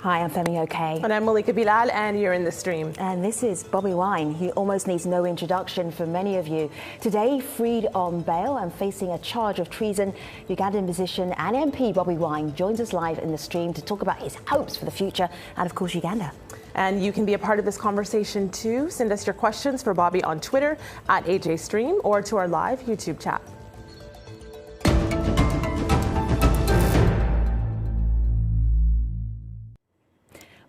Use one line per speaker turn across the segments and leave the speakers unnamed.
Hi, I'm Femi Okay.
And I'm Malika Bilal, and you're in the stream.
And this is BOBI Wine. He almost needs no introduction for many of you. Today, freed on bail and facing a charge of treason, Ugandan musician and MP BOBI Wine joins us live in the stream to talk about his hopes for the future and, of course, Uganda.
And you can be a part of this conversation too. Send us your questions for Bobby on Twitter at AJStream or to our live YouTube chat.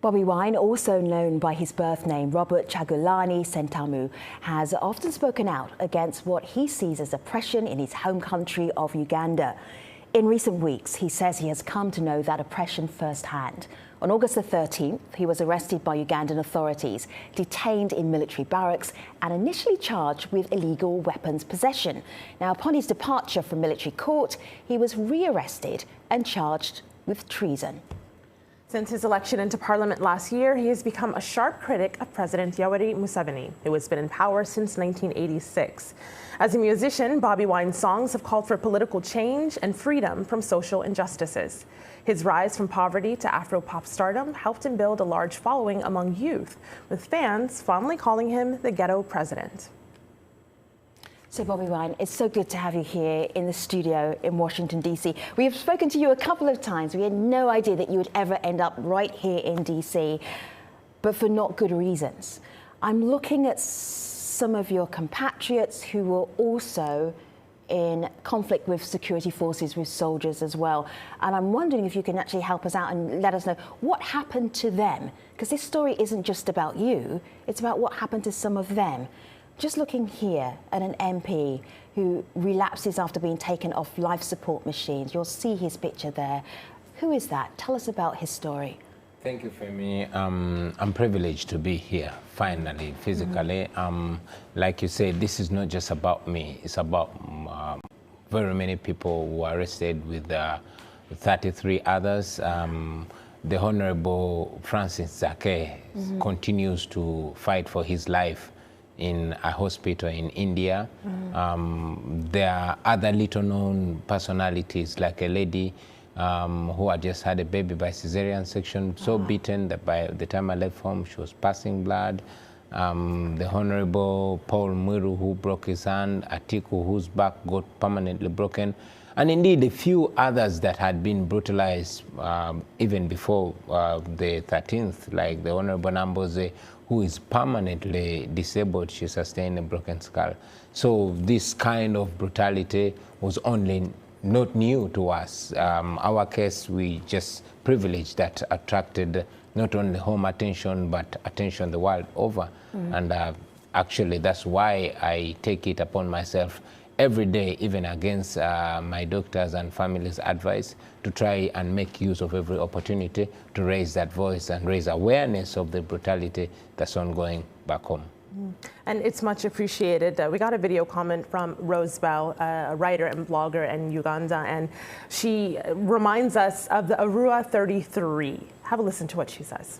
BOBI Wine, also known by his birth name, Robert Chagulani Sentamu, has often spoken out against what he sees as oppression in his home country of Uganda. In recent weeks, he says he has come to know that oppression firsthand. On August the 13th, he was arrested by Ugandan authorities, detained in military barracks and initially charged with illegal weapons possession. Now, upon his departure from military court, he was rearrested and charged with treason.
Since his election into parliament last year, he has become a sharp critic of President Yoweri Museven, who has been in power since 1986. As a musician, BOBI Wine's songs have called for political change and freedom from social injustices. His rise from poverty to Afro-pop stardom helped him build a large following among youth, with fans fondly calling him the ghetto president.
So, BOBI Wine, it's so good to have you here in the studio in Washington, D.C. We have spoken to you a couple of times. We had no idea that you would ever end up right here in D.C., but for not good reasons. I'm looking at some of your compatriots who were also in conflict with security forces, with soldiers as well. And I'm wondering if you can actually help us out and let us know what happened to them. Because this story isn't just about you, it's about what happened to some of them. Just looking here at an MP who relapses after being taken off life support machines. You'll see his picture there. Who is that? Tell us about his story.
Thank you, Femi. I'm privileged to be here, finally, physically. Like you said, this is not just about me. It's about very many people who were arrested with 33 others. The Honorable Francis Zake continues to fight for his life in a hospital in India. There are other little-known personalities, like a lady who had just had a baby by cesarean section, so beaten that by the time I left home, she was passing blood. The Honorable Paul Mwiru, who broke his hand, Atiku, whose back got permanently broken, and indeed a few others that had been brutalized even before the 13th, like the Honorable Namboze, who is permanently disabled. She sustained a broken skull. So this kind of brutality was only not new to us. Our case, we just privileged that attracted not only home attention, but attention the world over. And actually, that's why I take it upon myself every day, even against my doctors and family's advice, to try and make use of every opportunity to raise that voice and raise awareness of the brutality that's ongoing back home.
And it's much appreciated. We got a video comment from Rose Bell, a writer and blogger in Uganda, and she reminds us of the Arua 33. Have a listen to what she says.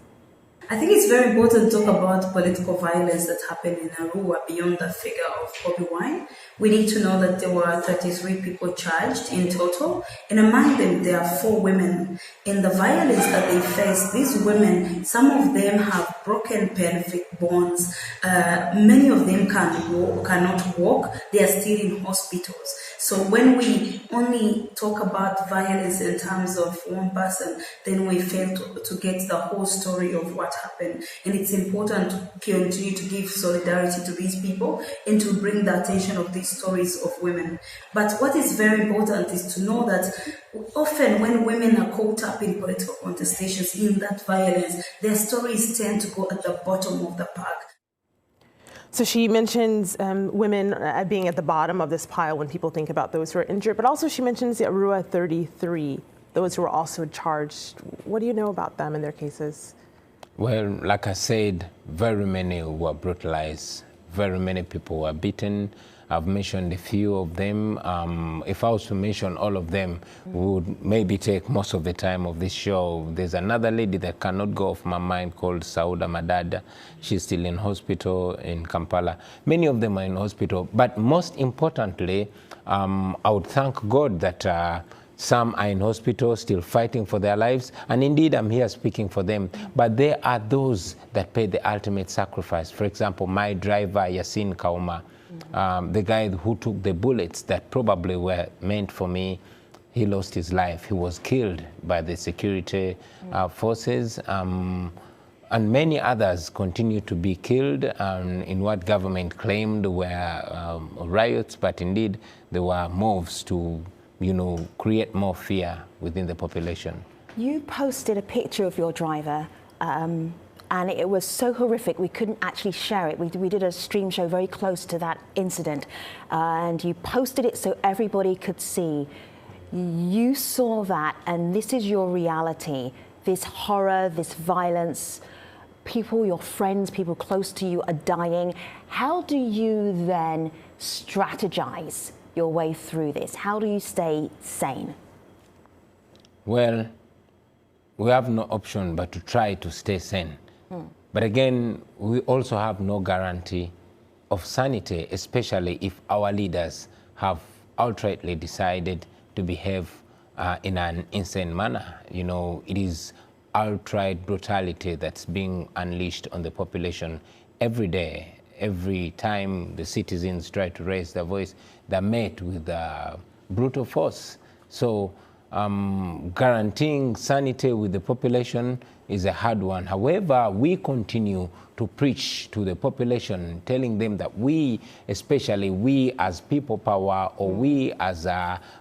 I think it's very important to talk about political violence that happened in Arua beyond the figure of BOBI Wine. We need to know that there were 33 people charged in total, and among them there are 4 women. In the violence that they face, these women, some of them have broken pelvic bones. Many of them cannot walk. They are still in hospitals. So when we only talk about violence in terms of one person, then we fail to get the whole story of what happened. And it's important to continue to give solidarity to these people and to bring the attention of these stories of women. But what is very important is to know that often when women are caught up in political contestations, in that violence, their stories tend to go at the bottom of the pack.
So she mentions women being at the bottom of this pile when people think about those who are injured, but also she mentions the Arua 33, those who are also charged. What do you know about them and their cases?
Well, like I said, very many were brutalized, very many people were beaten. I've mentioned a few of them. If I was to mention all of them, we would maybe take most of the time of this show. There's another lady that cannot go off my mind called Sauda Madada. She's still in hospital in Kampala. Many of them are in hospital. But most importantly, I would thank God that Some are in hospital still fighting for their lives, and indeed I'm here speaking for them. But there are those that paid the ultimate sacrifice. For example, my driver, Yasin Kauma, the guy who took the bullets that probably were meant for me, he lost his life. He was killed by the security forces. And many others continue to be killed in what government claimed were riots, but indeed there were moves to, create more fear within the population.
You posted a picture of your driver, and it was so horrific we couldn't actually share it. We did a stream show very close to that incident, and you posted it so everybody could see. You saw that, and this is your reality, this horror, this violence. People, your friends, people close to you are dying. How do you then strategize your way through this? How do you stay sane?
Well, we have no option but to try to stay sane. But again, we also have no guarantee of sanity, especially if our leaders have outrightly decided to behave in an insane manner. It is outright brutality that's being unleashed on the population every day. Every time the citizens try to raise their voice, they're met with brutal force. So guaranteeing sanity with the population is a hard one. However, we continue to preach to the population, telling them that we, especially we as people power, or we as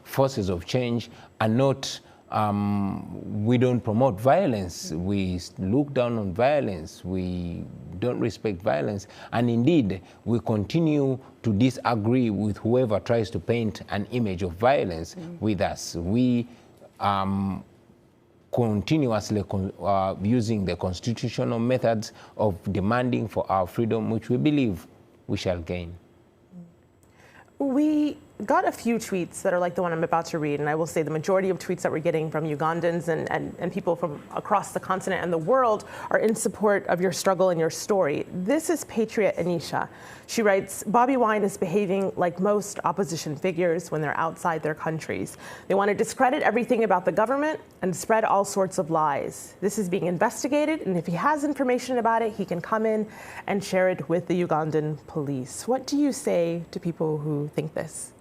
forces of change, are not we don't promote violence. We look down on violence. We don't respect violence. And indeed, we continue to disagree with whoever tries to paint an image of violence with us. We continuously using the constitutional methods of demanding for our freedom, which we believe we shall gain.
We got a few tweets that are like the one I'm about to read, and I will say the majority of tweets that we're getting from Ugandans and people from across the continent and the world are in support of your struggle and your story. This is Patriot Anisha. She writes, Bobi Wine is behaving like most opposition figures when they're outside their countries. They want to discredit everything about the government and spread all sorts of lies. This is being investigated, and if he has information about it, he can come in and share it with the Ugandan police. What do you say to people who think this?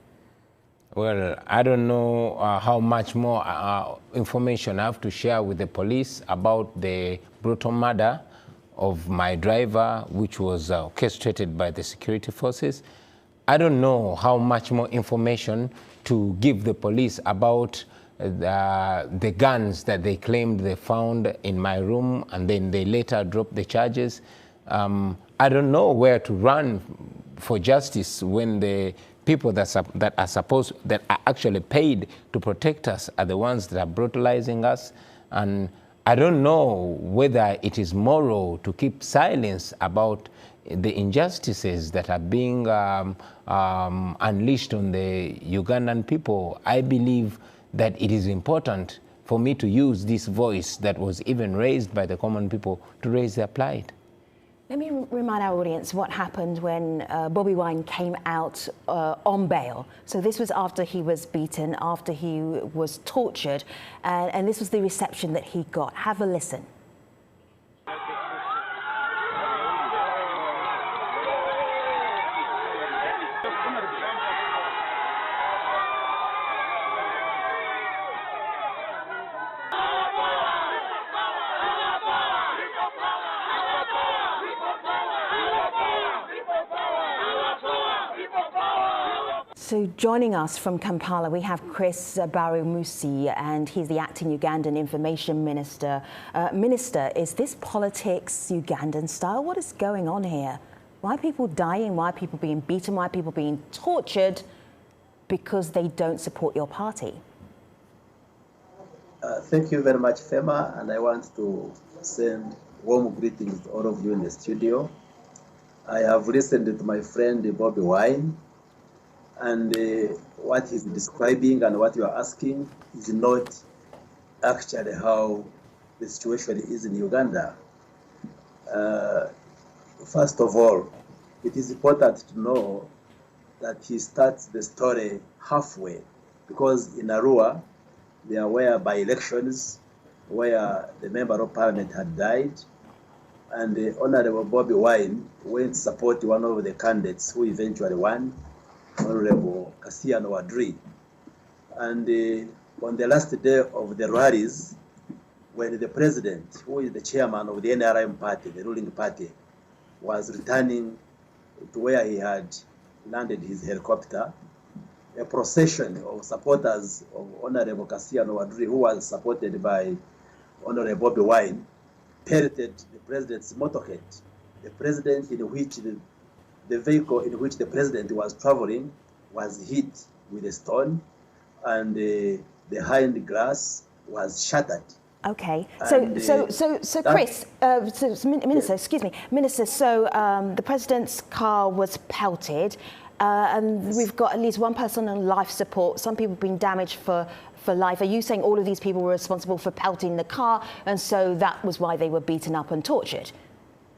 Well, I don't know how much more information I have to share with the police about the brutal murder of my driver, which was orchestrated by the security forces. I don't know how much more information to give the police about the guns that they claimed they found in my room, and then they later dropped the charges. I don't know where to run for justice when the people that are actually paid to protect us are the ones that are brutalizing us. And I don't know whether it is moral to keep silence about the injustices that are being unleashed on the Ugandan people. I believe that it is important for me to use this voice that was even raised by the common people to raise their plight.
Let me remind our audience what happened when Bobi Wine came out on bail. So this was after he was beaten, after he was tortured, and this was the reception that he got. Have a listen. So joining us from Kampala, we have Chris Barumusi, and he's the acting Ugandan Information Minister. Minister, is this politics Ugandan style? What is going on here? Why are people dying? Why are people being beaten? Why are people being tortured? Because they don't support your party.
Thank you very much, Fema, and I want to send warm greetings to all of you in the studio. I have listened to my friend Bobi Wine, and what he's describing and what you are asking is not actually how the situation is in Uganda. First of all, it is important to know that he starts the story halfway, because in Arua, there were by-elections where the member of parliament had died, and the Honorable Bobi Wine went to support one of the candidates who eventually won, Honorable Kassiano Wadri. And on the last day of the rallies, when the president, who is the chairman of the NRM party, the ruling party, was returning to where he had landed his helicopter, a procession of supporters of Honorable Kassiano Wadri, who was supported by Honorable Bobi Wine, pelted the president's motorcade. The president in which the vehicle in which the president was traveling was hit with a stone, and the hind glass was shattered.
Okay, so Chris, Minister, excuse me, Minister, so the president's car was pelted, and we've got at least one person on life support. Some people have been damaged for life. Are you saying all of these people were responsible for pelting the car, and so that was why they were beaten up and tortured?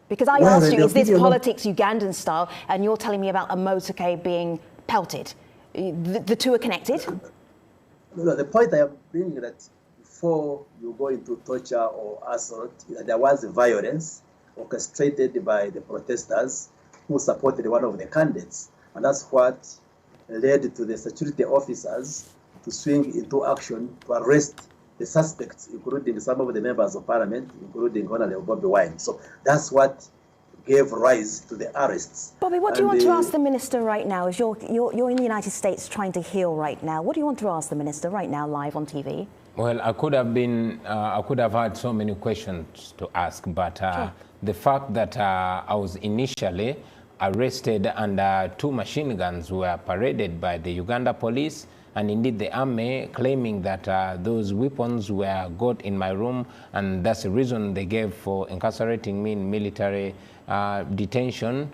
Because I asked you, is this politics Ugandan style, and you're telling me about a motorcade being pelted? The two are connected?
No, the point I am bringing is that before you go into torture or assault, there was violence orchestrated by the protesters who supported one of the candidates. And that's what led to the security officers to swing into action to arrest the suspects, including some of the members of parliament, including Honorable Bobi Wine. So that's what gave rise to the arrests.
Bobby, what do you want to ask the minister right now? As you're in the United States trying to heal right now. What do you want to ask the minister right now, live on TV?
Well, I could have had so many questions to ask, but
sure.
The fact that I was initially arrested and 2 machine guns were paraded by the Uganda police, and indeed the army, claiming that those weapons were got in my room, and that's the reason they gave for incarcerating me in military detention,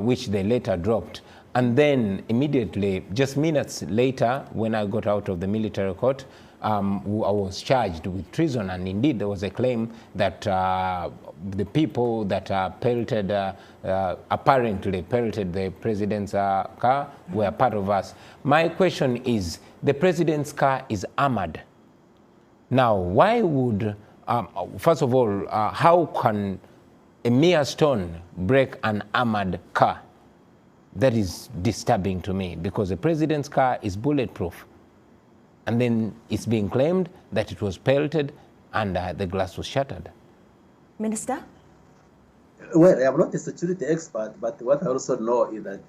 which they later dropped. And then immediately, just minutes later, when I got out of the military court, I was charged with treason, and indeed there was a claim that the people that apparently pelted the president's car were part of us. My question is, the president's car is armored. Now, why would, first of all, how can a mere stone break an armored car? That is disturbing to me, because the president's car is bulletproof. And then it's being claimed that it was pelted and the glass was shattered.
Minister?
Well, I am not a security expert, but what I also know is that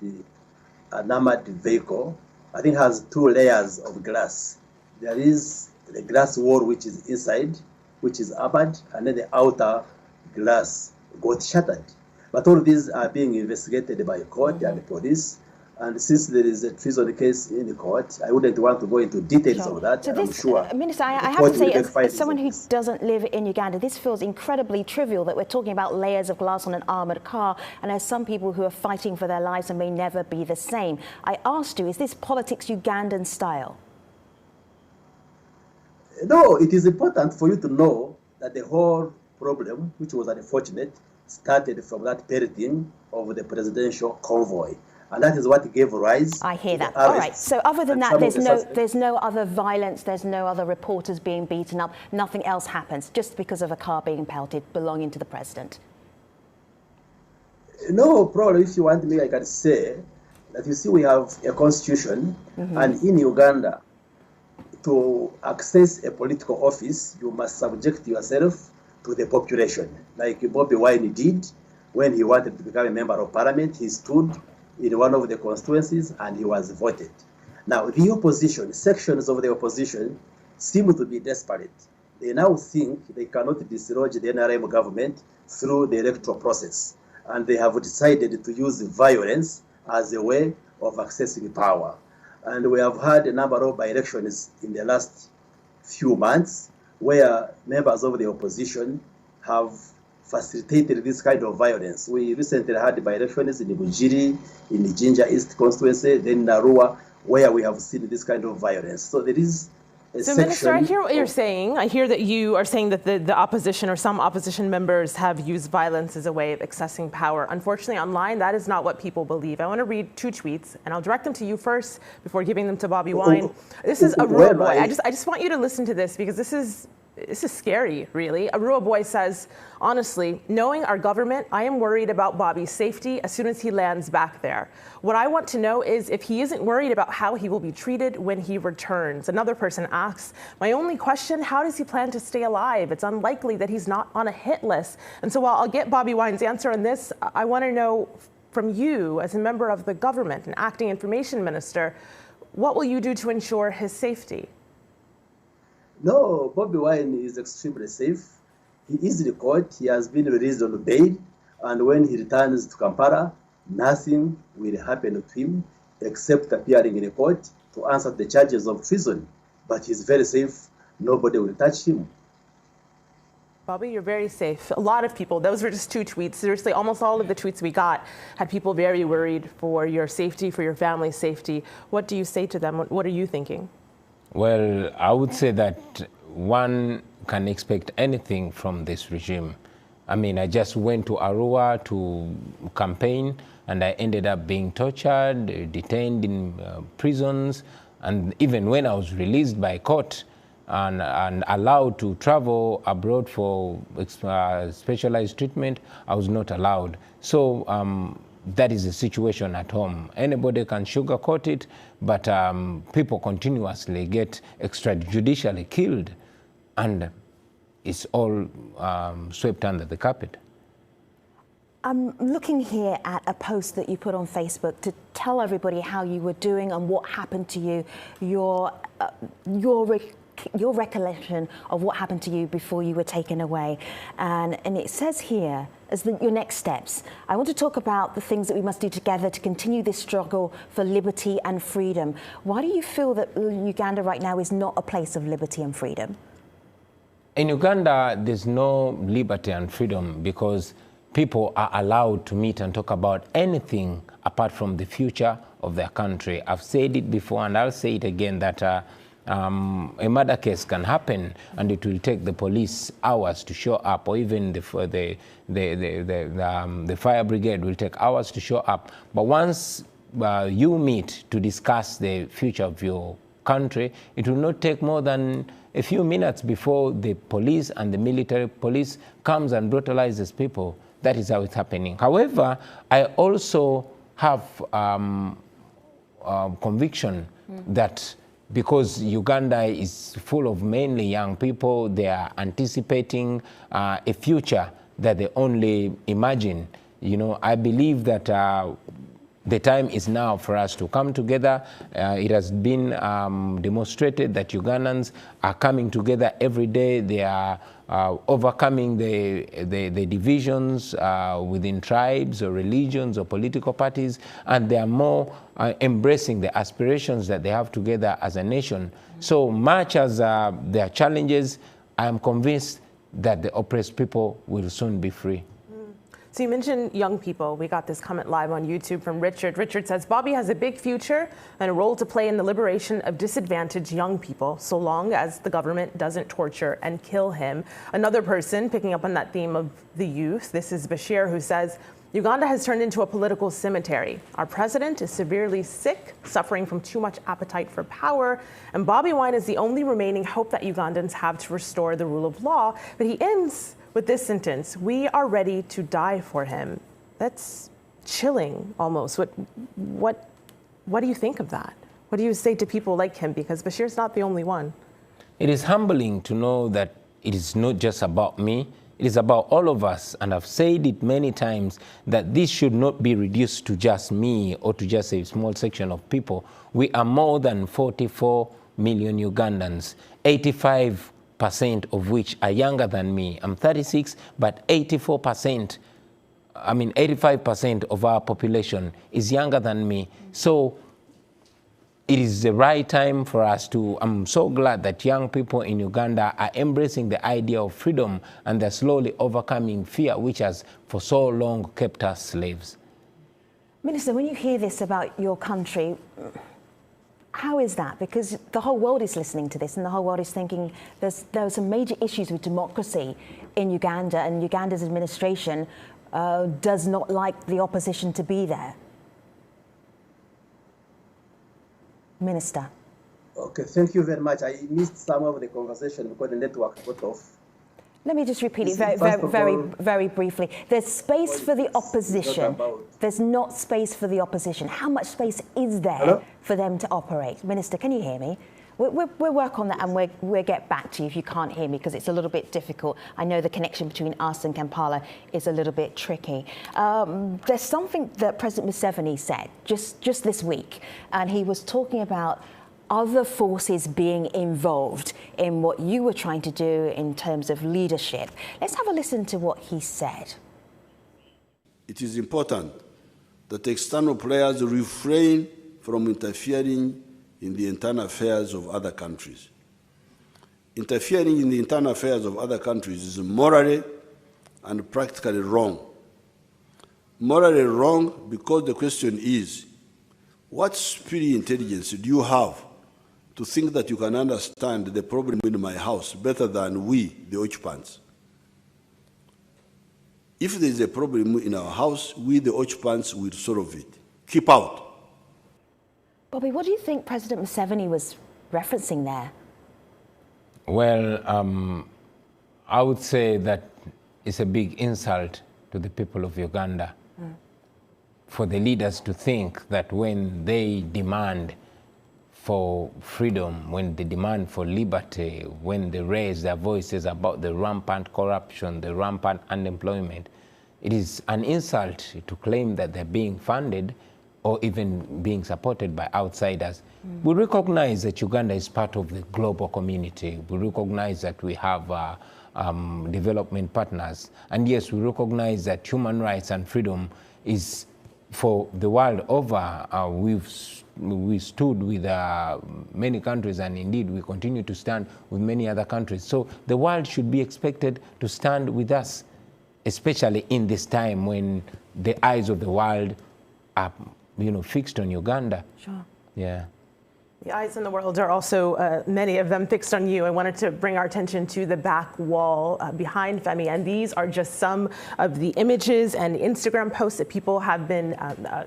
an armored vehicle, I think, has 2 layers of glass. There is the glass wall, which is inside, which is armored, and then the outer glass got shattered. But all of these are being investigated by court and the police. And since there is a treason case in the court, I wouldn't want to go into details of that.
So
I'm sure.
Minister, I have to say, as someone who doesn't live in Uganda, this feels incredibly trivial that we're talking about layers of glass on an armoured car, and there's some people who are fighting for their lives and may never be the same. I asked you, is this politics Ugandan style?
No, it is important for you to know that the whole problem, which was unfortunate, started from that pelting of the presidential convoy. And that is what gave rise.
I hear that. All right. So other than that, there's no other violence, there's no other reporters being beaten up, nothing else happens, just because of a car being pelted belonging to the president?
No, probably, if you want me, I can say that, you see, we have a constitution, and in Uganda, to access a political office, you must subject yourself to the population, like Bobi Wine did when he wanted to become a member of parliament. He stood in one of the constituencies and he was voted. Now, the opposition, sections of the opposition, seem to be desperate. They now think they cannot dislodge the NRM government through the electoral process, and they have decided to use violence as a way of accessing power. And we have had a number of by-elections in the last few months where members of the opposition have facilitated this kind of violence. We recently had by-elections in Bujiri, in the Jinja East constituency, then in Arua, where we have seen this kind of violence. So there is
So, Minister, I hear what you're saying. I hear that you are saying that the opposition or some opposition members have used violence as a way of accessing power. Unfortunately, online, that is not what people believe. I want to read 2 tweets, and I'll direct them to you first before giving them to Bobi Wine. This is Arua Boy. I just want you to listen to this because this is scary, really. Arua Boy says, honestly, knowing our government, I am worried about Bobby's safety as soon as he lands back there. What I want to know is if he isn't worried about how he will be treated when he returns. Another person asks, my only question, how does he plan to stay alive? It's unlikely that he's not on a hit list. And so while I'll get Bobi Wine's answer on this, I want to know from you as a member of the government, an acting information minister, what will you do to ensure his safety?
No, Bobi Wine is extremely safe. He is in court. He has been released on bail. And when he returns to Kampala, nothing will happen to him except appearing in court to answer the charges of treason. But he's very safe. Nobody will touch him.
Bobby, you're very safe. A lot of people, those were just 2 tweets. Seriously, almost all of the tweets we got had people very worried for your safety, for your family's safety. What do you say to them? What are you thinking?
Well, I would say that one can expect anything from this regime. I mean, I just went to Arua to campaign and I ended up being tortured, detained in prisons, and even when I was released by court and allowed to travel abroad for specialized treatment, I was not allowed. So that is the situation at home. Anybody can sugarcoat it, but people continuously get extrajudicially killed, and it's all swept under the carpet.
I'm looking here at a post that you put on Facebook to tell everybody how you were doing and what happened to you, your recollection of what happened to you before you were taken away. And it says here, as your next steps, I want to talk about the things that we must do together to continue this struggle for liberty and freedom. Why do you feel that Uganda right now is not a place of liberty and freedom?
In Uganda, there's no liberty and freedom because people are allowed to meet and talk about anything apart from the future of their country. I've said it before and I'll say it again that a murder case can happen and it will take the police hours to show up, or even the fire brigade will take hours to show up. But once you meet to discuss the future of your country, it will not take more than a few minutes before the police and the military police comes and brutalizes people. That is how it's happening. However, I also have conviction that because Uganda is full of mainly young people, they are anticipating a future that they only imagine. You know, I believe that the time is now for us to come together. It has been demonstrated that Ugandans are coming together every day. They are overcoming the divisions within tribes or religions or political parties, and they are more embracing the aspirations that they have together as a nation. So much as there are challenges, I am convinced that the oppressed people will soon be free.
So you mentioned young people. We got this comment live on YouTube from Richard. Richard says, Bobby has a big future and a role to play in the liberation of disadvantaged young people, so long as the government doesn't torture and kill him. Another person picking up on that theme of the youth, this is Bashir, who says, Uganda has turned into a political cemetery. Our president is severely sick, suffering from too much appetite for power, and Bobi Wine is the only remaining hope that Ugandans have to restore the rule of law. But he ends with this sentence, we are ready to die for him. That's chilling almost. What do you think of that? What do you say to people like him? Because Bashir's not the only one.
It is humbling to know that it is not just about me. It is about all of us. And I've said it many times that this should not be reduced to just me or to just a small section of people. We are more than 44 million Ugandans. 85% of which are younger than me. I'm 36, but 85% of our population is younger than me. So it is the right time for us to, I'm so glad that young people in Uganda are embracing the idea of freedom and they're slowly overcoming fear, which has for so long kept us slaves.
Minister, when you hear this about your country, How is that? Because the whole world is listening to this and the whole world is thinking there are some major issues with democracy in Uganda, and Uganda's administration does not like the opposition to be there. Minister.
Okay, thank you very much. I missed some of the conversation because the network got off.
Let me just repeat it very briefly. There's space for the opposition. There's not space for the opposition. How much space is there for them to operate? Minister, can you hear me? We'll work on that, and we'll get back to you if you can't hear me, because it's a little bit difficult. I know the connection between us and Kampala is a little bit tricky. There's something that President Museven said just this week, and he was talking about other forces being involved in what you were trying to do in terms of leadership. Let's have a listen to what he said.
It is important that external players refrain from interfering in the internal affairs of other countries. Interfering in the internal affairs of other countries is morally and practically wrong. Morally wrong because the question is, what superior intelligence do you have to think that you can understand the problem in my house better than we, the occupants? If there is a problem in our house, we, the occupants, will solve it. Keep out.
Bobby, what do you think President Museven was referencing there?
Well, I would say that it's a big insult to the people of Uganda for the leaders to think that when they demand for freedom, when they demand for liberty, when they raise their voices about the rampant corruption, the rampant unemployment, it is an insult to claim that they're being funded or even being supported by outsiders. We recognize that Uganda is part of the global community. We recognize that we have development partners. And yes, we recognize that human rights and freedom is for the world over. We stood with many countries, and indeed we continue to stand with many other countries. So the world should be expected to stand with us, especially in this time when the eyes of the world are, fixed on Uganda.
Sure.
Yeah.
The eyes in the world are also, many of them, fixed on you. I wanted to bring our attention to the back wall behind Femi, and these are just some of the images and Instagram posts that people have been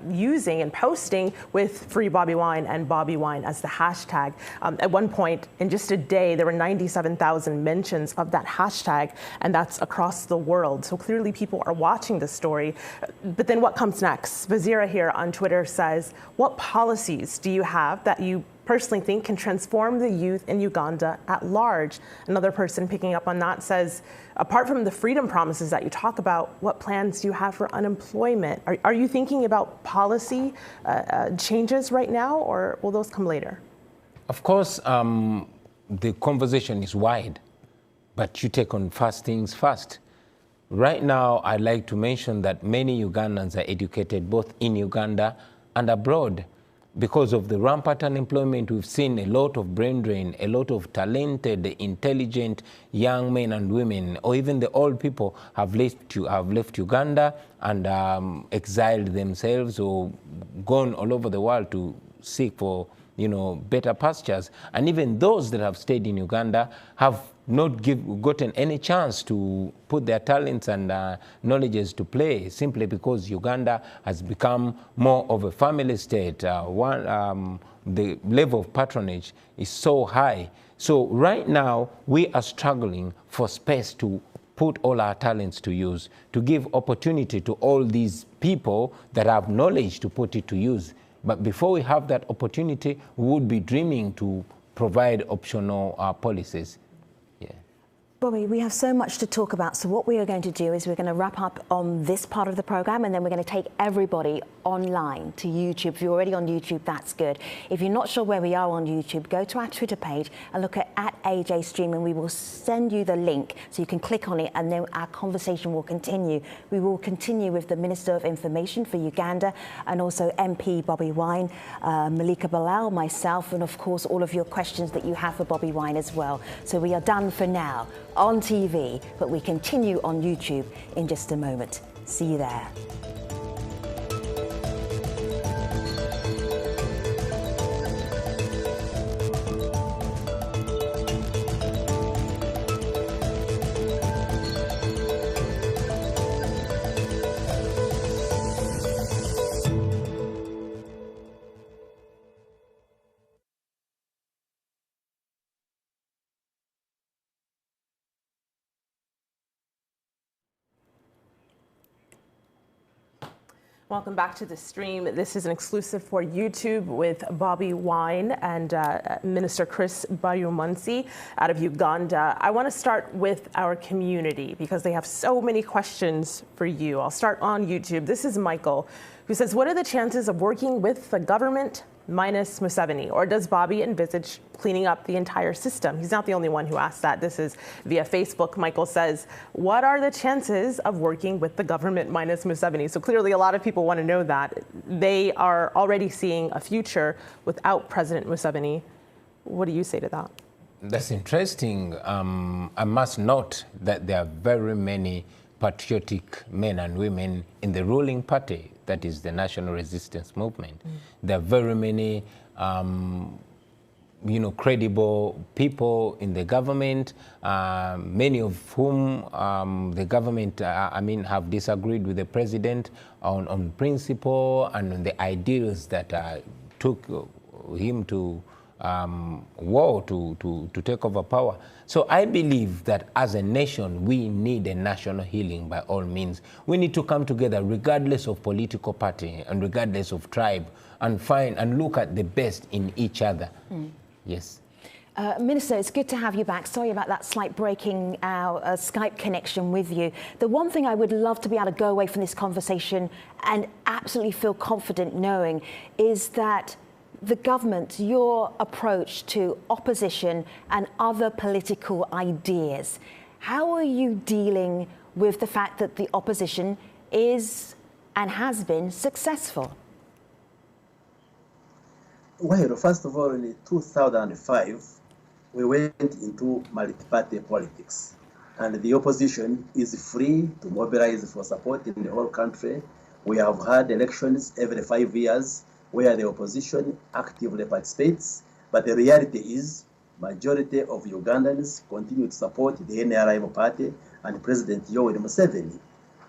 using and posting with Free Bobby Wine and Bobby Wine as the hashtag. At one point, in just a day, there were 97,000 mentions of that hashtag, and that's across the world. So clearly people are watching the story. But then what comes next? Vazira here on Twitter says, what policies do you have that you personally think can transform the youth in Uganda at large? Another person picking up on that says, apart from the freedom promises that you talk about, what plans do you have for unemployment? Are you thinking about policy changes right now, or will those come later?
Of course, the conversation is wide, but you take on first things first. Right now, I'd like to mention that many Ugandans are educated both in Uganda and abroad. Because of the rampant unemployment, we've seen a lot of brain drain, a lot of talented, intelligent young men and women, or even the old people have left Uganda and exiled themselves or gone all over the world to seek for, better pastures. And even those that have stayed in Uganda have not gotten any chance to put their talents and knowledges to play, simply because Uganda has become more of a family state. The level of patronage is so high. So right now, we are struggling for space to put all our talents to use, to give opportunity to all these people that have knowledge to put it to use. But before we have that opportunity, we would be dreaming to provide optional policies.
Bobby, we have so much to talk about, so what we are going to do is we're going to wrap up on this part of the program, and then we're going to take everybody online to YouTube. If you're already on YouTube, that's good. If you're not sure where we are on YouTube, go to our Twitter page and look at @AJ Stream, and we will send you the link so you can click on it, and then our conversation will continue. We will continue with the Minister of Information for Uganda, and also MP Bobby Wine, Malika Bilal, myself, and of course all of your questions that you have for Bobby Wine as well. So we are done for now on TV, but we continue on YouTube in just a moment. See you there.
Welcome back to the stream. This is an exclusive for YouTube with BOBI WINE and Minister Chris Bayumunsi out of Uganda. I want to start with our community because they have so many questions for you. I'll start on YouTube. This is Michael, who says, what are the chances of working with the government minus Museveni? Or does BOBI envisage cleaning up the entire system? He's not the only one who asked that. This is via Facebook. Michael says, what are the chances of working with the government minus Museveni? So clearly a lot of people want to know that. They are already seeing a future without President Museveni. What do you say to that?
That's interesting. I must note that there are very many patriotic men and women in the ruling party, that is the National Resistance Movement. There are very many credible people in the government, many of whom the government, have disagreed with the president on principle and on the ideals that took him to war to take over power. So I believe that as a nation, we need a national healing by all means. We need to come together regardless of political party and regardless of tribe and find and look at the best in each other. Yes.
Minister, it's good to have you back. Sorry about that slight breaking our Skype connection with you. The one thing I would love to be able to go away from this conversation and absolutely feel confident knowing is that the government, your approach to opposition and other political ideas, how are you dealing with the fact that the opposition is and has been successful?
Well, first of all, in 2005, we went into multi-party politics, and the opposition is free to mobilize for support in the whole country. We have had elections every 5 years where the opposition actively participates, but the reality is majority of Ugandans continue to support the NRM party and President Yoweri Museveni.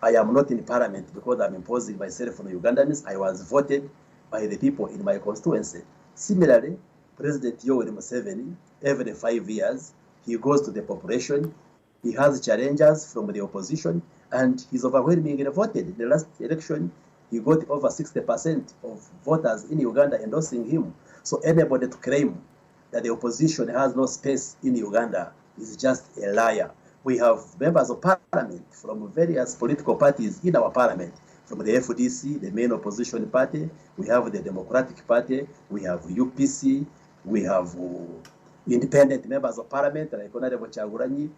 I am not in parliament because I'm imposing myself on Ugandans. I was voted by the people in my constituency. Similarly, President Yoweri Museveni, every 5 years, he goes to the population, he has challenges from the opposition, and he's overwhelmingly voted. In the last election, he got over 60% of voters in Uganda endorsing him. So anybody to claim that the opposition has no space in Uganda is just a liar. We have members of parliament from various political parties in our parliament. From the FDC, the main opposition party, we have the Democratic Party, we have UPC, we have independent members of parliament like Honorable Chaguranyi,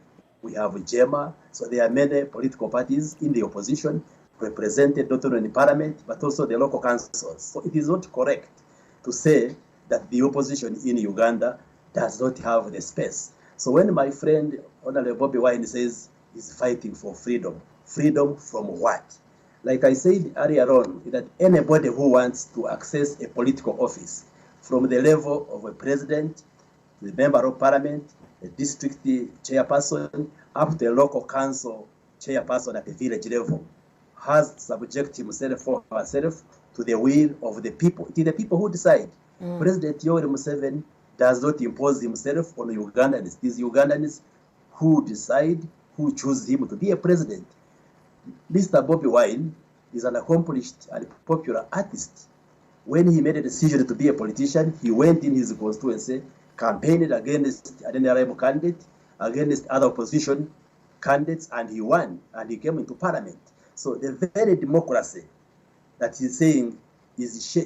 we have JEMA. So there are many political parties in the opposition represented not only in parliament but also the local councils. So it is not correct to say that the opposition in Uganda does not have the space. So when my friend Honorable BOBI WINE says he's fighting for freedom, freedom from what? Like I said earlier on, that anybody who wants to access a political office from the level of a president, the member of parliament, a district chairperson, up to a local council chairperson at the village level, has subject himself or herself to the will of the people. It is the people who decide. President Yoweri Museveni does not impose himself on Ugandans. It is Ugandans who decide, who choose him to be a president. Mr. BOBI WINE is an accomplished and popular artist. When he made a decision to be a politician, he went in his constituency, campaigned against an NRM candidate, against other opposition candidates, and he won, and he came into parliament. So the very democracy that he's saying is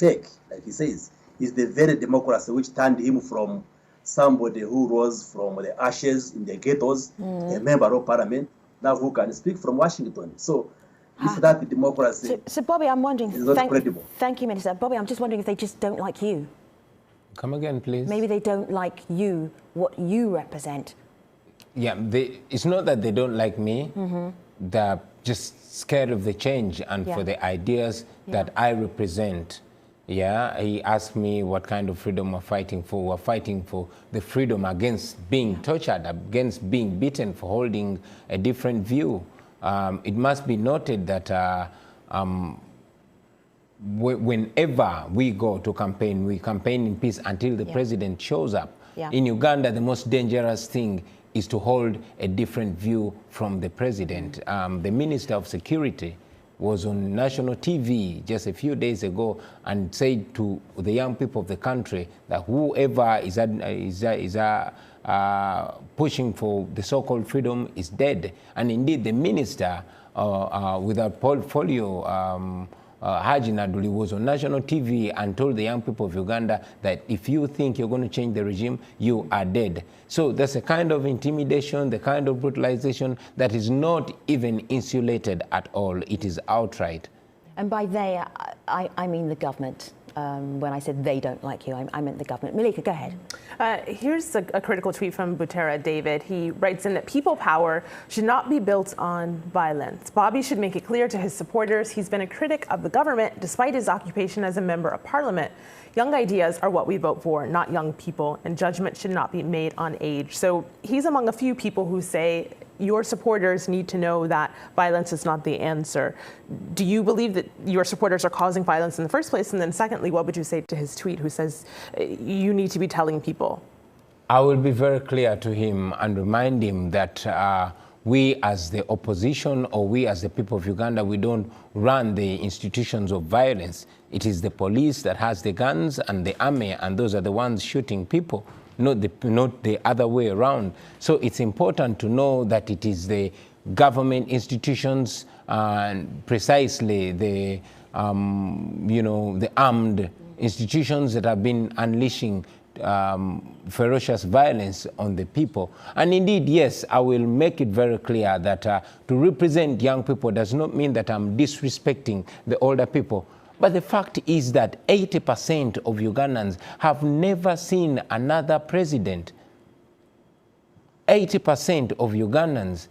fake, like he says, is the very democracy which turned him from somebody who rose from the ashes in the ghettos, a member of parliament, now who can speak from Washington. So if that democracy
so BOBI, I'm wondering,
is not credible.
Thank you, Minister. BOBI, I'm just wondering if they just don't like you.
Come again, please.
Maybe they don't like you, what you represent.
Yeah, it's not that they don't like me. They're just scared of the change and for the ideas that I represent. Yeah, he asked me what kind of freedom we're fighting for. We're fighting for the freedom against being tortured, against being beaten for holding a different view. It must be noted that whenever we go to campaign, we campaign in peace until the president shows up. In Uganda, the most dangerous thing is to hold a different view from the president. The Minister of Security was on national TV just a few days ago and said to the young people of the country that whoever is pushing for the so-called freedom is dead. And indeed, the minister with a portfolio, Haji Naduli, was on national TV and told the young people of Uganda that if you think you're going to change the regime, you are dead. So there's a kind of intimidation, the kind of brutalization that is not even insulated at all. It is outright.
And by they, I mean the government. When I said they don't like you, I meant the government. Malika, go ahead.
Here's a critical tweet from Butera David. He writes in that people power should not be built on violence. Bobby should make it clear to his supporters he's been a critic of the government despite his occupation as a member of parliament. Young ideas are what we vote for, not young people, and judgment should not be made on age. So he's among a few people who say your supporters need to know that violence is not the answer. Do you believe that your supporters are causing violence in the first place? And then secondly, what would you say to his tweet who says you need to be telling people?
I will be very clear to him and remind him that we as the opposition, or we as the people of Uganda, we don't run the institutions of violence. It is the police that has the guns and the army, and those are the ones shooting people, not the other way around. So it's important to know that it is the government institutions and precisely the, the armed institutions that have been unleashing ferocious violence on the people. And indeed, yes, I will make it very clear that to represent young people does not mean that I'm disrespecting the older people. But the fact is that 80% of Ugandans have never seen another president. 80% of Ugandans,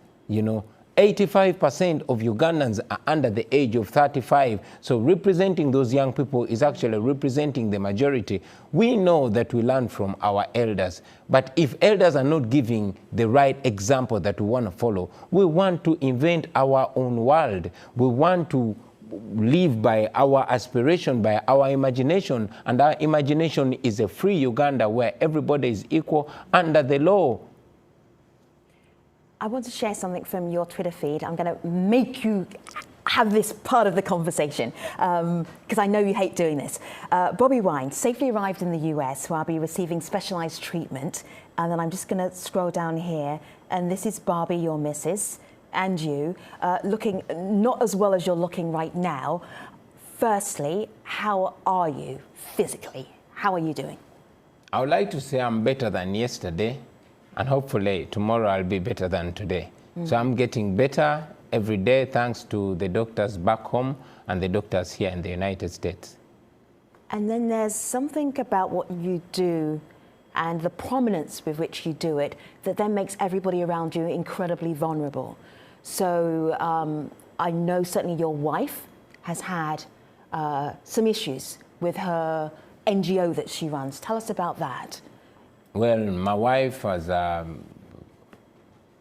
85% of Ugandans are under the age of 35. So representing those young people is actually representing the majority. We know that we learn from our elders. But if elders are not giving the right example that we want to follow, we want to invent our own world. We want to live by our aspiration, by our imagination. And our imagination is a free Uganda where everybody is equal under the law.
I want to share something from your Twitter feed. I'm going to make you have this part of the conversation because I know you hate doing this. Bobby Wine safely arrived in the US where I'll be receiving specialized treatment. And then I'm just going to scroll down here. And this is Barbie, your missus, and you, looking not as well as you're looking right now. Firstly, how are you physically? How are you doing?
I would like to say I'm better than yesterday. And hopefully tomorrow I'll be better than today. So I'm getting better every day thanks to the doctors back home and the doctors here in the United States.
And then there's something about what you do and the prominence with which you do it that then makes everybody around you incredibly vulnerable. So I know certainly your wife has had some issues with her NGO that she runs. Tell us about that.
Well, my wife has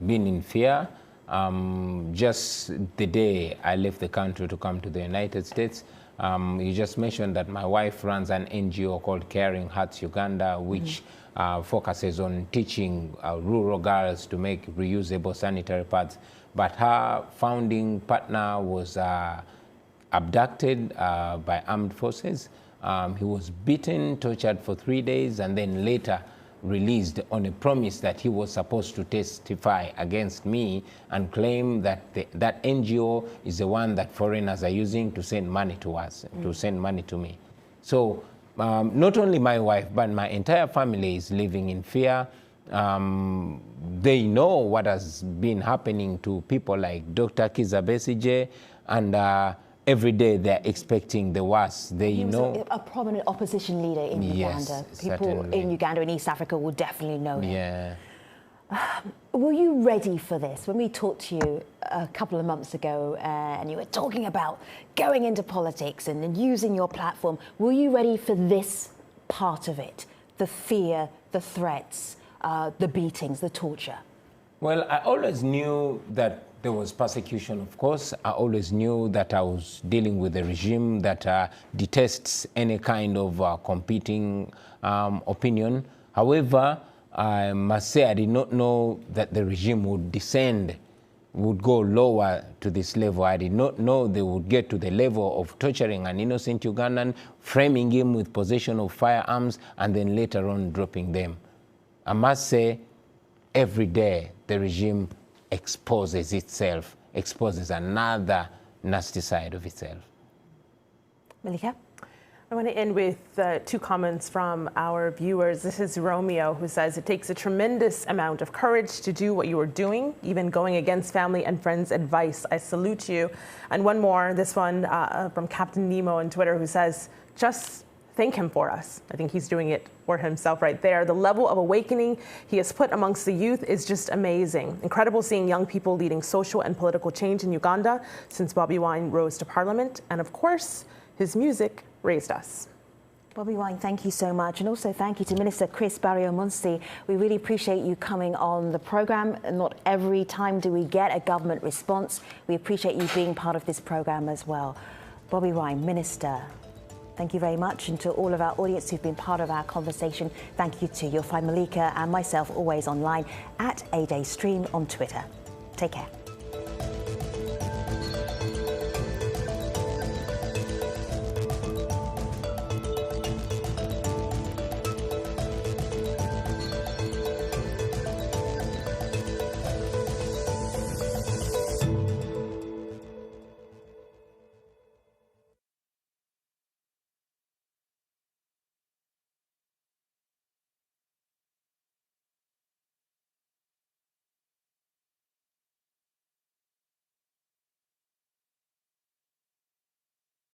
been in fear. Just the day I left the country to come to the United States, you just mentioned that my wife runs an NGO called Caring Hearts Uganda, which focuses on teaching rural girls to make reusable sanitary pads. But her founding partner was abducted by armed forces. He was beaten, tortured for 3 days, and then later released on a promise that he was supposed to testify against me and claim that that NGO is the one that foreigners are using to send money to us, to send money to me. So not only my wife, but my entire family is living in fear. They know what has been happening to people like Dr. Kiza Besigye, and every day they're expecting the worst. They know
a prominent opposition leader in Uganda. People
certainly.
in Uganda and East Africa will definitely know him.
Yeah.
Were you ready for this? When we talked to you a couple of months ago and you were talking about going into politics and using your platform, were you ready for this part of it? The fear, the threats, the beatings, the torture?
Well, I always knew that there was persecution, of course. I always knew that I was dealing with a regime that detests any kind of competing opinion. However, I must say I did not know that the regime would descend, would go lower to this level. I did not know they would get to the level of torturing an innocent Ugandan, framing him with possession of firearms, and then later on dropping them. I must say, every day the regime exposes itself, exposes another nasty side of itself.
Malika?
I want to end with two comments from our viewers. This is Romeo, who says, it takes a tremendous amount of courage to do what you are doing, even going against family and friends' advice. I salute you. And one more, this one from Captain Nemo on Twitter, who says, just thank him for us. I think he's doing it for himself right there. The level of awakening he has put amongst the youth is just amazing. Incredible seeing young people leading social and political change in Uganda since Bobi Wine rose to parliament. And of course, his music raised us.
Bobi Wine, thank you so much. And also thank you to Minister Chris Barrio-Munsi. We really appreciate you coming on the programme. Not every time do we get a government response. We appreciate you being part of this programme as well. Bobi Wine, Minister, thank you very much. And to all of our audience who've been part of our conversation, thank you too. You'll find Malika and myself always online at A Day Stream on Twitter. Take care.